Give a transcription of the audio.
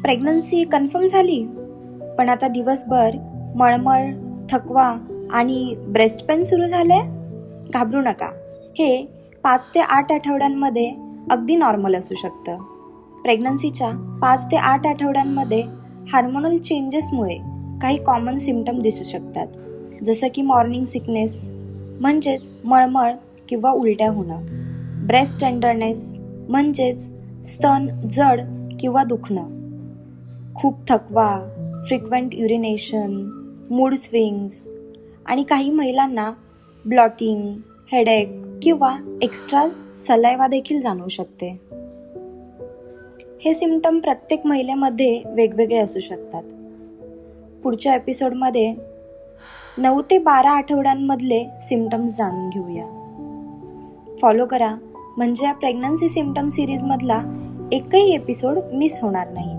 Pregnancy confirm झाली, पण आता दिवसभर मळमळ, थकवा आणि ब्रेस्ट पेन सुरू झाले? घाबरू नका. हे 5 ते 8 आठवड्यांमध्ये अगदी नॉर्मल असू शकतं. प्रेग्नन्सीच्या 5 ते 8 आठवड्यांमध्ये हार्मोनल चेंजेसमुळे काही कॉमन सिम्पटम दिसू शकतात, जसं की मॉर्निंग सिकनेस म्हणजेच मळमळ किंवा उलट्या होणं, ब्रेस्ट टेंडरनेस म्हणजेच स्तन जड किंवा दुखणं, खूप थकवा, फ्रिक्वेंट युरिनेशन, मूड स्विंग्स आणि काही महिलांना ब्लॉटिंग, हेडेक किंवा एक्स्ट्रा सलायवा देखील जाणवू शकते. हे सिम्पटम प्रत्येक महिलेमध्ये वेगवेगळे असू शकतात. पुढच्या एपिसोडमध्ये 9 ते 12 आठवड्यांमधले सिम्पटम्स जाणून घेऊया. फॉलो करा, म्हणजे या प्रेग्नन्सी सिम्पटम सिरीजमधला एकही एपिसोड मिस होणार नाही.